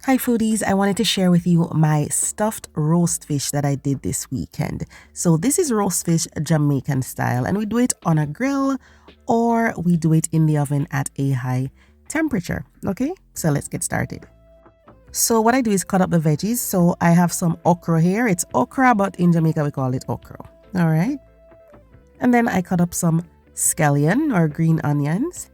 Hi foodies, I wanted to share with you my stuffed roast fish that I did this weekend. So this is roast fish Jamaican style, and we do it on a grill or we do it in the oven at a high temperature. Okay, so let's get started. So what I do is cut up the veggies. So I have some okra here. It's okra, but in Jamaica we call it okra. All right. And then I cut up some scallion or green onions.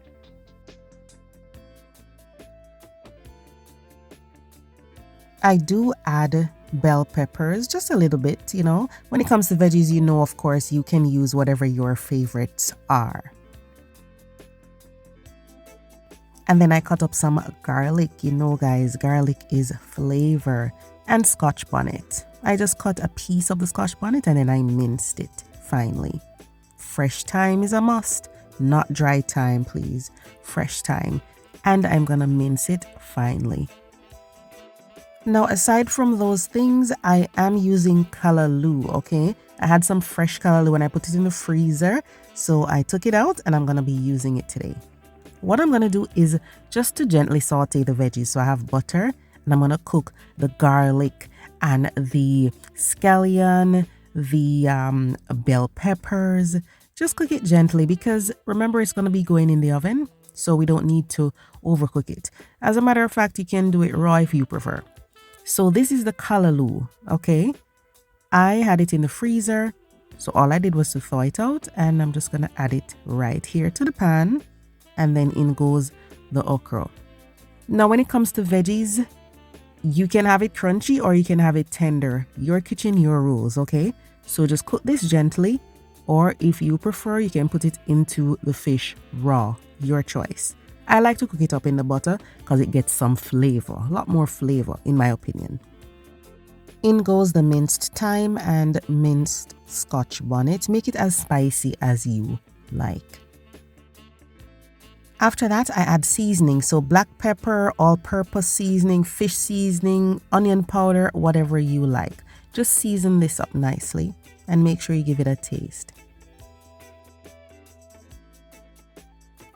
I do add bell peppers, just a little bit, you know. When it comes to veggies, you know, of course, you can use whatever your favorites are. And then I cut up some garlic. You know, guys, garlic is flavor. And Scotch bonnet. I just cut a piece of the Scotch bonnet and then I minced it finely. Fresh thyme is a must. Not dry thyme, please. Fresh thyme. And I'm gonna mince it finely. Now, aside from those things, I am using Callaloo, okay? I had some fresh Callaloo and I put it in the freezer. So I took it out and I'm going to be using it today. What I'm going to do is just to gently saute the veggies. So I have butter and I'm going to cook the garlic and the scallion, the bell peppers. Just cook it gently because remember it's going to be going in the oven. So we don't need to overcook it. As a matter of fact, you can do it raw if you prefer. So this is the Callaloo, okay? I had it in the freezer, so all I did was to thaw it out, and I'm just gonna add it right here to the pan, and then in goes the okra. Now when it comes to veggies, you can have it crunchy or you can have it tender. Your kitchen, your rules, okay? So just cook this gently, or if you prefer, you can put it into the fish raw, your choice. I like to cook it up in the butter because it gets some flavor, a lot more flavor in my opinion. In goes the minced thyme and minced Scotch bonnet. Make it as spicy as you like. After that, I add seasoning. So black pepper, all-purpose seasoning, fish seasoning, onion powder, whatever you like. Just season this up nicely and make sure you give it a taste.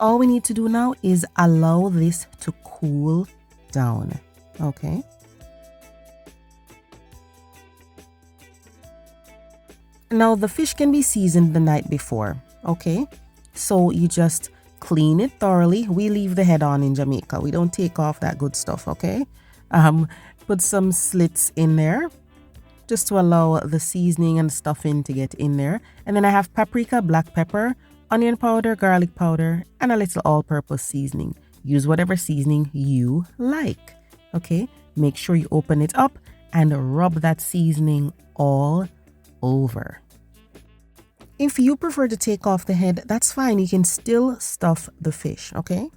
All we need to do now is allow this to cool down, okay? Now the fish can be seasoned the night before, okay? So you just clean it thoroughly. We leave the head on in Jamaica. We don't take off that good stuff, okay? Put some slits in there just to allow the seasoning and stuffing to get in there. And then I have paprika, black pepper, onion powder, garlic powder, and a little all-purpose seasoning. Use whatever seasoning you like, okay? Make sure you open it up and rub that seasoning all over. If you prefer to take off the head, that's fine. You can still stuff the fish, okay?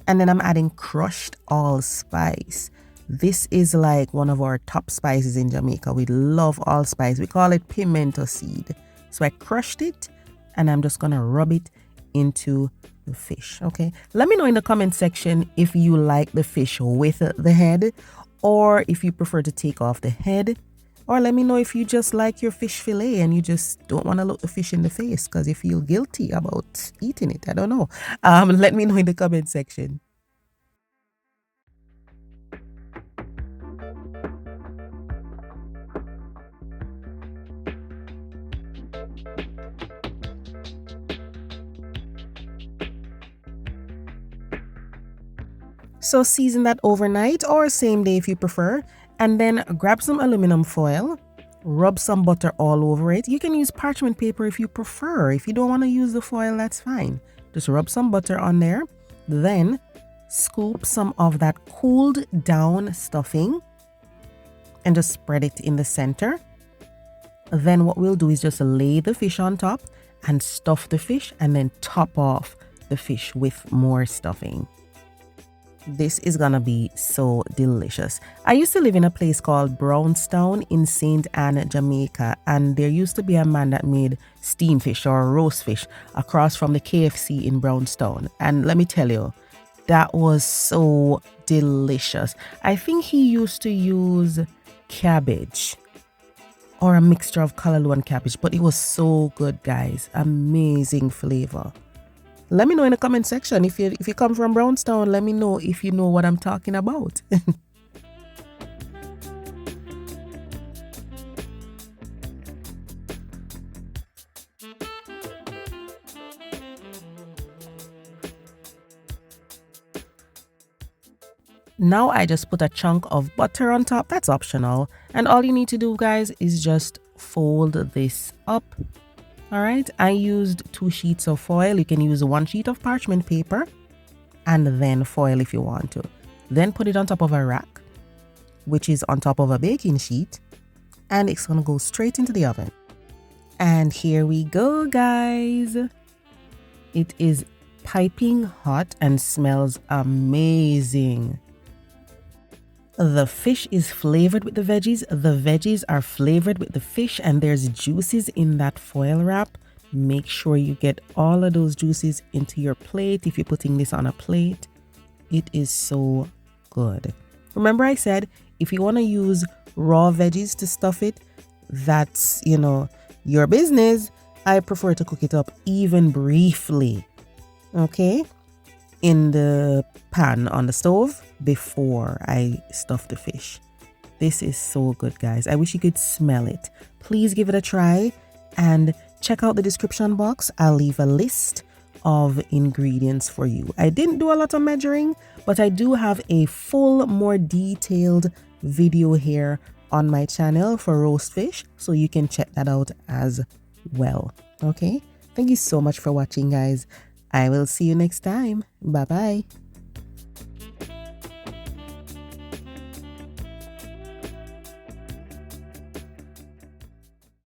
And then I'm adding crushed allspice. This is like one of our top spices in Jamaica. We love allspice. We call it pimento seed. So I crushed it and I'm just gonna rub it into the fish, okay? Let me know in the comment section if you like the fish with the head or if you prefer to take off the head, or let me know if you just like your fish fillet and you just don't want to look the fish in the face because you feel guilty about eating it. I don't know. Let me know in the comment section. So season that overnight or same day if you prefer, and then grab some aluminum foil, rub some butter all over it. You can use parchment paper if you prefer. If you don't want to use the foil, that's fine. Just rub some butter on there, then scoop some of that cooled down stuffing and just spread it in the center. Then what we'll do is just lay the fish on top and stuff the fish and then top off the fish with more stuffing. This is gonna be so delicious. I used to live in a place called Brownstown in St. Anne, Jamaica, and there used to be a man that made steamed fish or roast fish across from the KFC in Brownstown. And let me tell you, that was so delicious. I think he used to use cabbage or a mixture of callaloo and cabbage, but it was so good, guys. Amazing flavor. Let me know in the comment section if you come from Brownstown. Let me know if you know what I'm talking about. Now I just put a chunk of butter on top. That's optional. And all you need to do, guys, is just fold this up. All right. I used 2 sheets of foil. You can use 1 sheet of parchment paper and then foil if you want to. Then put it on top of a rack, which is on top of a baking sheet. And it's going to go straight into the oven. And here we go, guys. It is piping hot and smells amazing. The fish is flavored with the veggies. The veggies are flavored with the fish, and there's juices in that foil wrap. Make sure you get all of those juices into your plate if you're putting this on a plate. It is so good. Remember I said if you want to use raw veggies to stuff it, that's, your business. I prefer to cook it up even briefly, okay, in the pan on the stove before I stuff the fish. This is so good, guys. I wish you could smell it. Please give it a try and check out the description box. I'll leave a list of ingredients for you. I didn't do a lot of measuring, but I do have a full, more detailed video here on my channel for roast fish, so you can check that out as well. Okay, thank you so much for watching, guys. I will see you next time. Bye bye.